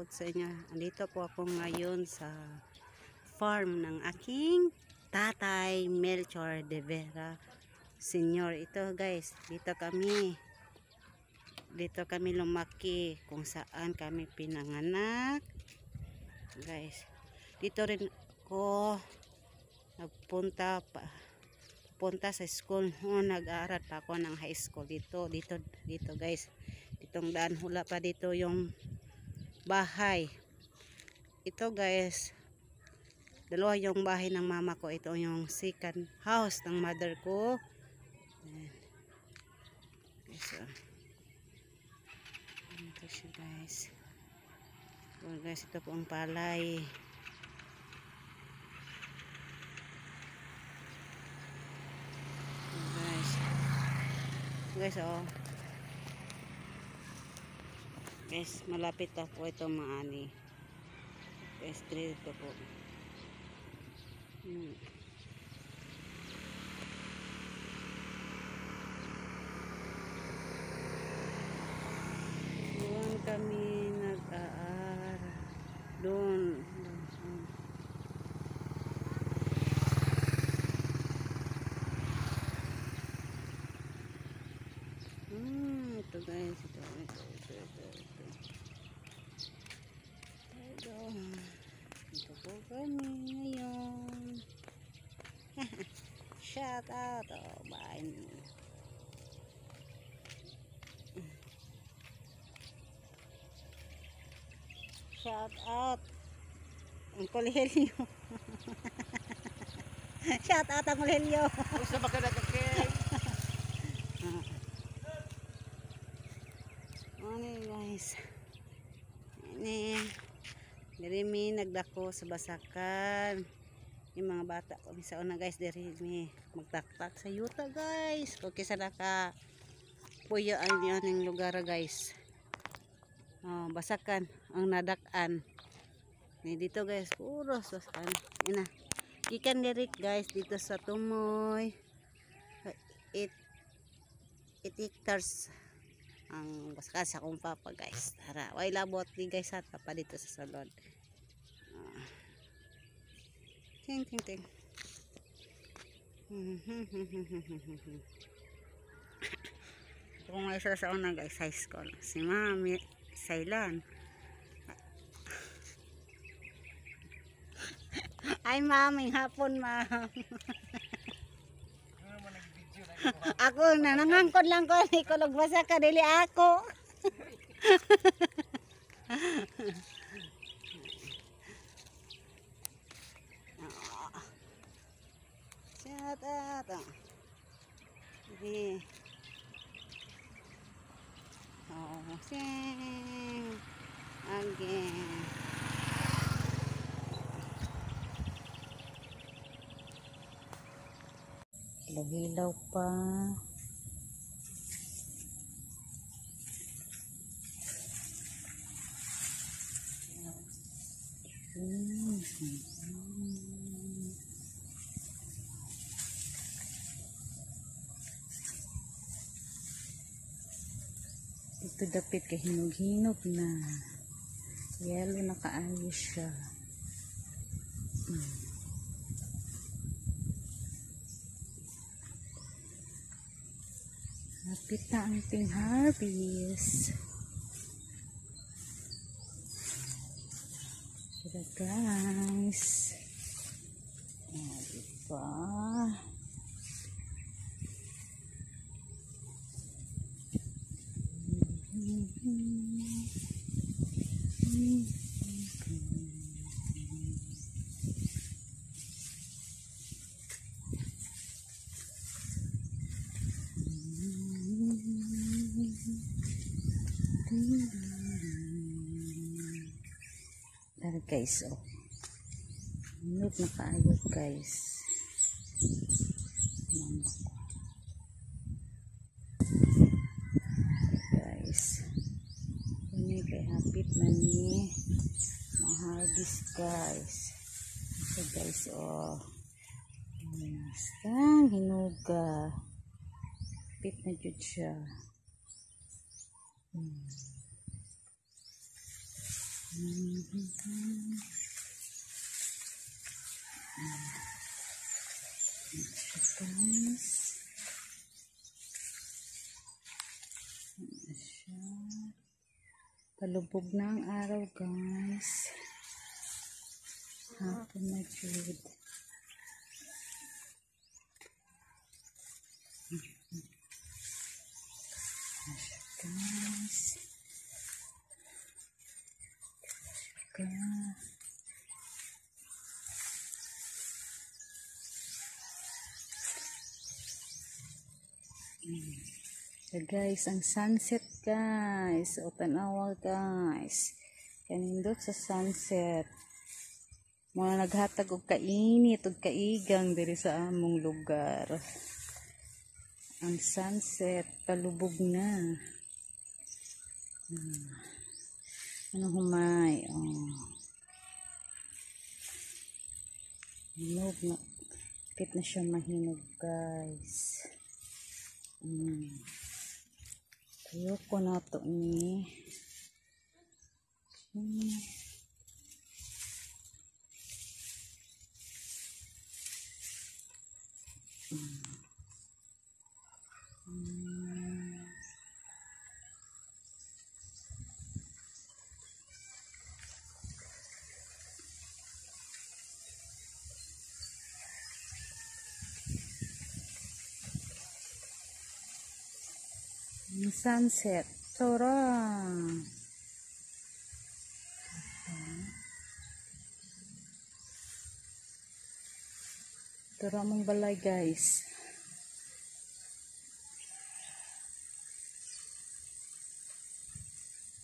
shoutout sa inyo. Andito po ako ngayon sa farm ng aking tatay Melchor de Vera Senior. Ito guys, dito kami lumaki, kung saan kami pinanganak guys. Dito rin ko nagpunta sa school nag-aaral pa ako ng high school dito guys. Ditong daan hula pa dito yung bahay. Ito guys, dalawa yung bahay ng mama ko. Ito yung second house ng mother ko. So, ito siya guys. So guys, ito po ang palay. Guys, oh. Guys, malapit na po ito maani. Guys, dito po. Doon kami nag-aaral. Doon. Ito guys, ito po kami ngayon. Shout out, oh, bye. Shout out Uncle Helio. Shout out Uncle Helio. Usa ba ka nagkakay? Okay guys, ini diri mi nagdako sa basakan. Yung mga bata ko sa una guys, diri mi magtaktak sa yuta guys. Kung kisa naka puyo ang yung lugar guys. Basakan ang nadakan. Ni dito guys, puro basakan. Ina. Gikan diri guys dito sa Tumoy. 8 hectares ang basakan sa akong papa guys. Tara, way labot ni guys at papa dito sa salon. Ting ting ting. Kung may isa sa una guys, high school. Si Mami Sailan. Ay mami, hapon ma'am. Ako na nangangkod lang ko, ikulog basa ka dili ako. Shout out. Okay. Sing again. Hilaw pa. Ito dapit kay hinog-hinog na. Yellow na kaayos siya. Lapit na ang ating harvest. Ito guys. Diba? Tara guys, oh. Hinog na kaayos guys. Guys. Ini kay hapit na ni ma-harvest guys. So guys, oh. Ang hinuga. Hapit na jud siya. Guys. Palubog na ang araw, guys. Hapon na jud. Guys. So guys, ang sunset guys. O tanawa guys. Kanindot sa sunset. Mga naghatag og kainit og kaigang diri sa among lugar. Ang sunset palubog na. Ano humay? Oh. Hinog na. Kapit na siya mahinog guys. Tuyo ko na to ni. Sunset. Tara. Tara mong balay guys.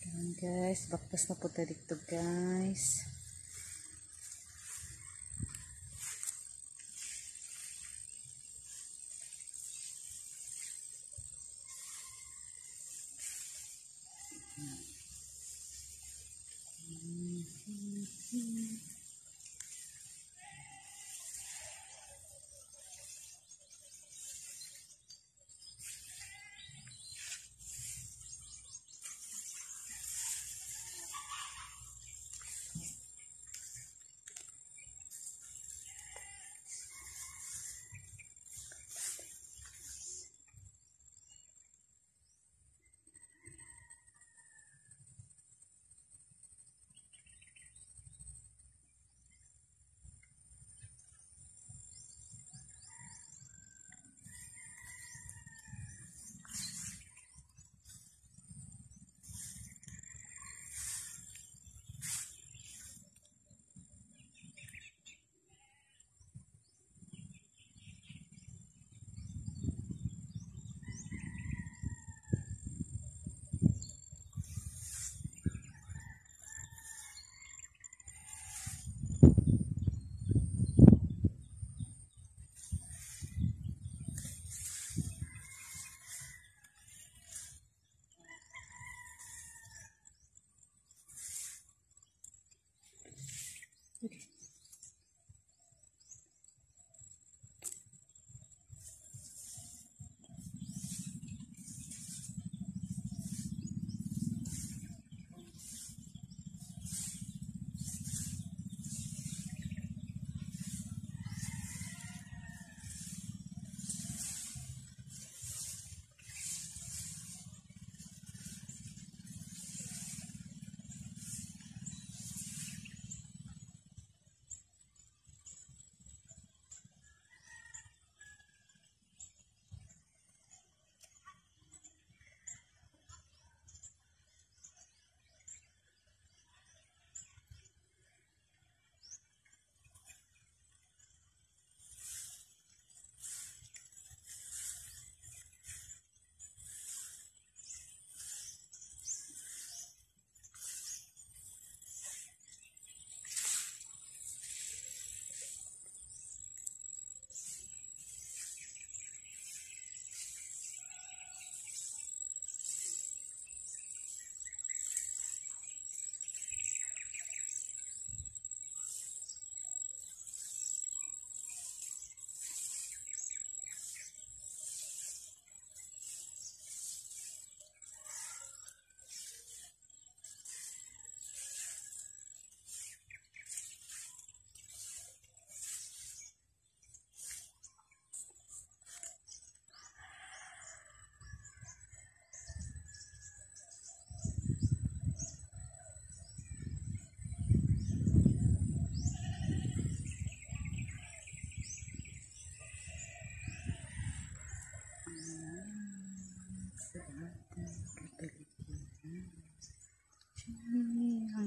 Ayan guys. Baktas na po tayo dito guys.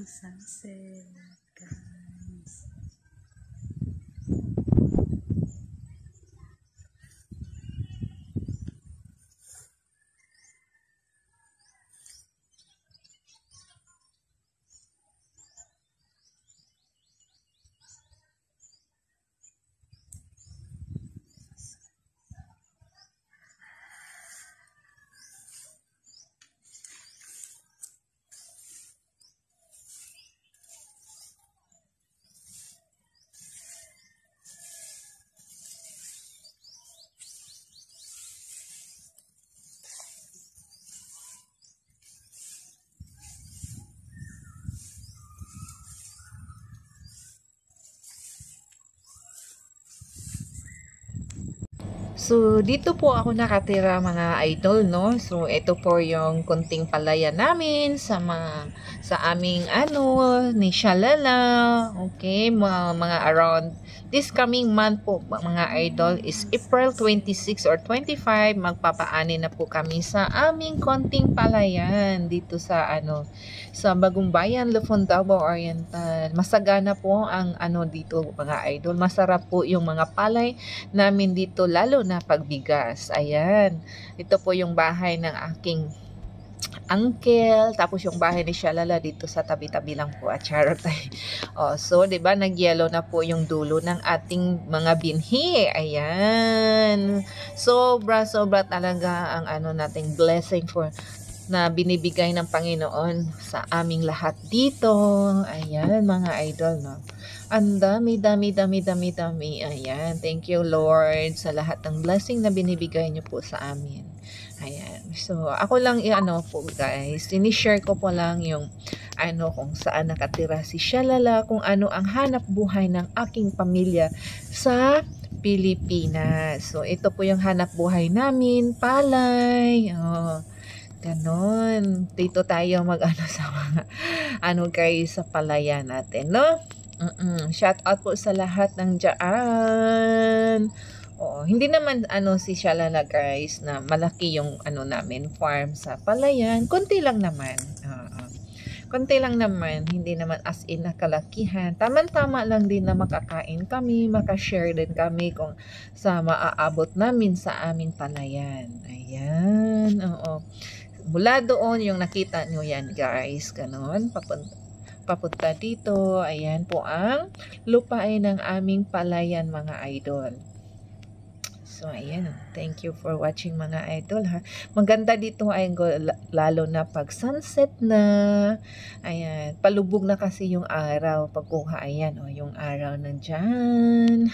sunset, guys. So, dito po ako nakatira mga idol, no? So, ito po yung kunting palaya namin sa aming ni Shalala. Okay, mga around this coming month po mga idol is April 26 or 25, magpapaani na po kami sa aming konting palayan dito sa Bagong Bayan, Lufon-Davao Oriental. Masagana po ang dito mga idol. Masarap po yung mga palay namin dito, lalo na pagbigas. Ayan. Ito po yung bahay ng aking uncle, tapos yung bahay ni Shalala dito sa tabi-tabi lang po at charot. So 'di ba nag-yellow na po yung dulo ng ating mga binhi. Ayan. Sobra talaga ang nating blessing na binibigay ng Panginoon sa aming lahat dito. Ayan, mga idol, no? Ang dami. Ayan, thank you, Lord, sa lahat ng blessing na binibigay niyo po sa amin. Ayan. So, ako lang po, guys. Sinishare ko po lang yung kung saan nakatira si Shalala, kung ano ang hanap buhay ng aking pamilya sa Pilipinas. So, ito po yung hanap buhay namin, palay. Ganon. Dito tayo sa mga guys, sa palaya natin, no? Shout out po sa lahat ng dyan. Hindi naman si Shalala, guys, na malaki yung namin farm sa palayan. Konti lang naman. Konti lang naman, hindi naman as in na kalakihan. Tama-tama lang din na makakain kami, makashare din kami kung sa maaabot namin sa aming palayan. Ayan, mula doon yung nakita nyo yan, guys, ganon, papunta dito. Ayan po ang lupain ng aming palayan, mga idol. So, ayan. Thank you for watching, mga idol, ha. Maganda dito ay lalo na pag sunset na. Ayan. Palubog na kasi yung araw. Pagkuha, ayan, yung araw nandyan.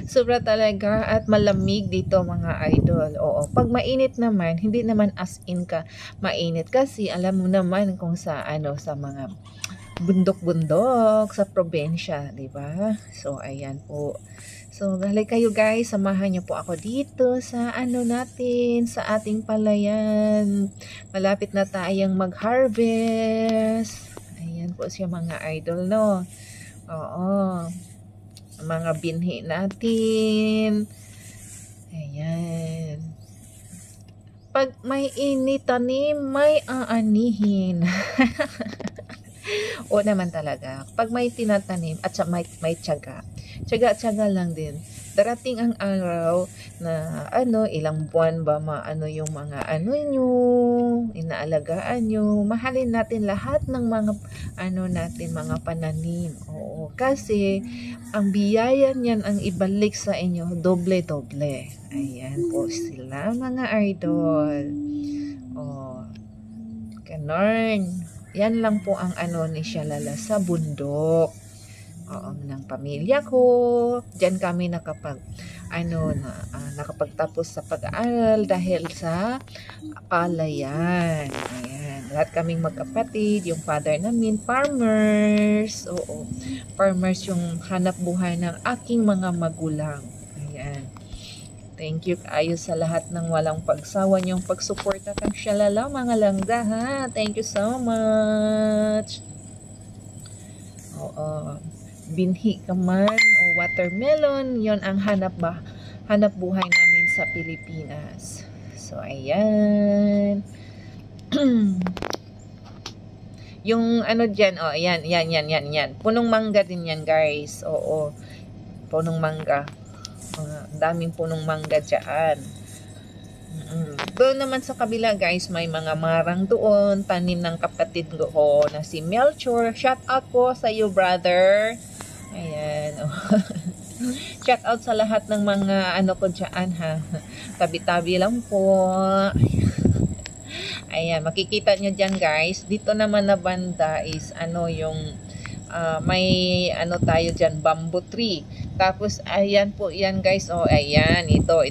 Sobra talaga at malamig dito, mga idol. Pag mainit naman, hindi naman as in ka mainit kasi alam mo naman kung sa sa mga bundok-bundok sa probinsya, 'di ba? So ayan po. So dali kayo, guys, samahan niyo po ako dito sa natin, sa ating palayan. Malapit na tayong mag-harvest. Ayan po siya, mga idol, no. Mga binhi natin. Ayan. Pag may initanim, may aanihin. O naman talaga. Pag may tinatanim at may tiyaga. Tiyaga lang din. Darating ang araw na ilang buwan ba yung mga nyo, inaalagaan nyo. Mahalin natin lahat ng mga natin, mga pananim. Kasi ang biyaya niyan ang ibalik sa inyo doble-doble. Ayan po sila, mga idol. Ganon. Yan lang po ang ni Shalala sa bundok. Ng pamilya ko. Diyan kami nakapagtapos sa pag-aaral dahil sa palayan. Ayan. Lahat kaming magkapatid. Yung father namin, farmers. Farmers yung hanap buhay ng aking mga magulang. Ayan. Thank you kayo sa lahat ng walang pagsawa niyong pagsuporta kang Shalala, mga langga, ha. Thank you so much. Binhi ka man o watermelon, yon ang hanap buhay namin sa Pilipinas. So ayan. Yung ano dyan, oh, yan. Punong mangga din yan, guys. Oo, punong mangga. Ang daming punong mangga dyan. Doon naman sa kabila, guys, may mga marang doon. Tanim ng kapatid ko na si Melchor. Shout out po sa iyo, brother. Ayan. Oh. Shout out sa lahat ng mga ano ko dyan, ha. Tabi-tabi lang po. Ayan, makikita nyo dyan, guys. Dito naman na banda is ano yung may ano tayo dyan, bamboo tree. Tapos ayan po yan, guys. Oh, ayan, ito.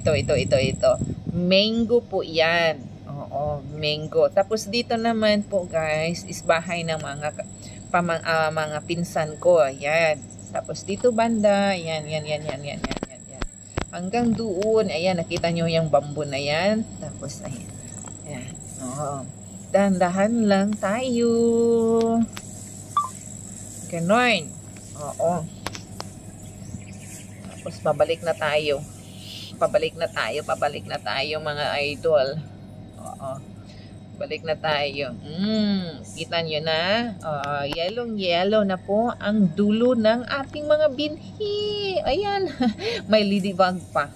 Mango po yan. Oo, mango. Tapos dito naman po, guys, is bahay ng mga pinsan ko. Ayan. Tapos dito banda, yan. Hanggang doon, ayan, nakita nyo yung bamboo na yan. Tapos, ayan. Ayan. Oo. Dahan-dahan lang tayo. Ganon. Oo. Tapos, pabalik na tayo. Pabalik na tayo, mga idol. Oo. Balik na tayo. Kita nyo na. Yellow na po ang dulo ng ating mga binhi. Ayan. May ladybug pa.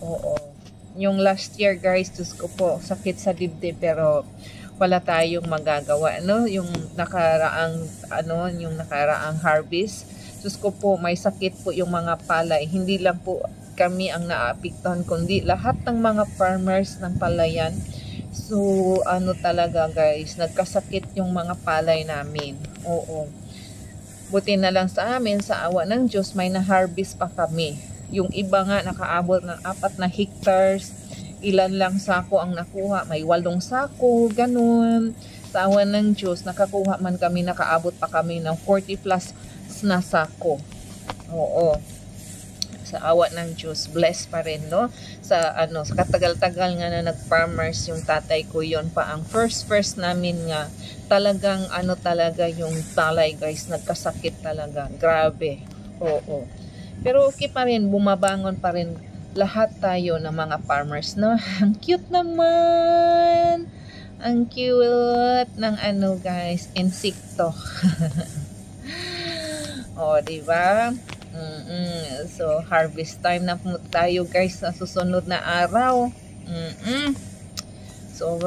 Oo. Yung last year, guys, Diyos ko po, sakit sa dibdib, pero wala tayong magagawa. No? Yung nakaraang harvest, Diyos ko po, may sakit po yung mga palay. Hindi lang po kami ang naapektuhan, kundi lahat ng mga farmers ng palayan. So, ano talaga, guys, nagkasakit yung mga palay namin. Oo. Buti na lang sa amin, sa awa ng Diyos, may na-harvest pa kami. Yung iba nga, nakaabot ng 4 na hectares. Ilan lang sako ang nakuha. May 8 sako, ganun. Sa awa ng Diyos, nakakuha man kami, nakaabot pa kami ng 40 plus na sako. Oo. Sa awa ng Diyos, blessed pa rin, no? Sa katagal-tagal nga na nag-farmers yung tatay ko, yon pa ang first namin nga, talagang talaga yung talay, guys, nagkasakit talaga, grabe. Oo. Pero okay pa rin, bumabangon pa rin lahat tayo ng mga farmers, no? Ang cute naman! Ang cute ng guys, insekto. O, diba? So, harvest time na po tayo, guys, sa susunod na araw. So,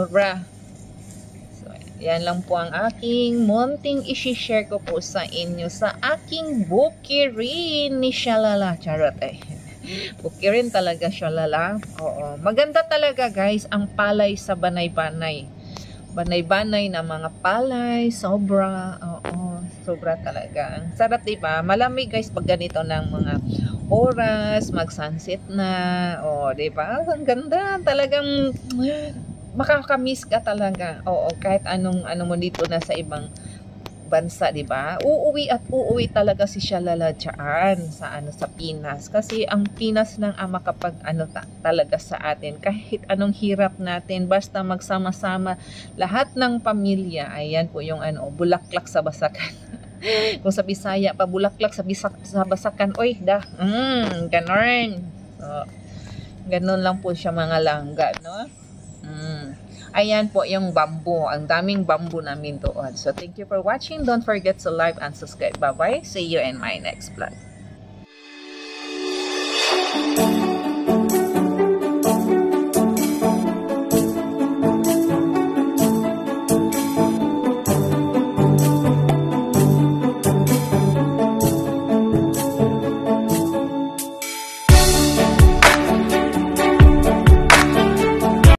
yan lang po ang aking munting isi-share ko po sa inyo sa aking bukirin ni Shalala. Charot eh. Bukirin talaga Shalala. Oo. Maganda talaga, guys, ang palay sa banay-banay. Banay-banay na mga palay. Sobra. Oo. Sobra talaga. Ang sarap, diba? Malamig, guys, pag ganito ng mga oras, mag-sunset na. O, diba? Ang ganda. Talagang makakamiss ka talaga. Oo, kahit anong mo dito na sa ibang bansa, di ba? Uuwi talaga si Shalala dyan sa Pinas. Kasi ang Pinas lang ang makapag talaga sa atin. Kahit anong hirap natin, basta magsama-sama lahat ng pamilya. Ayan po yung bulaklak sa basakan. Kung sa Bisaya pa, bulaklak sa basakan. Oy, ganon. So, ganon lang po siya, mga langga, no? Ayan po yung bamboo. Ang daming bamboo namin doon. So, thank you for watching. Don't forget to like and subscribe. Bye-bye. See you in my next vlog.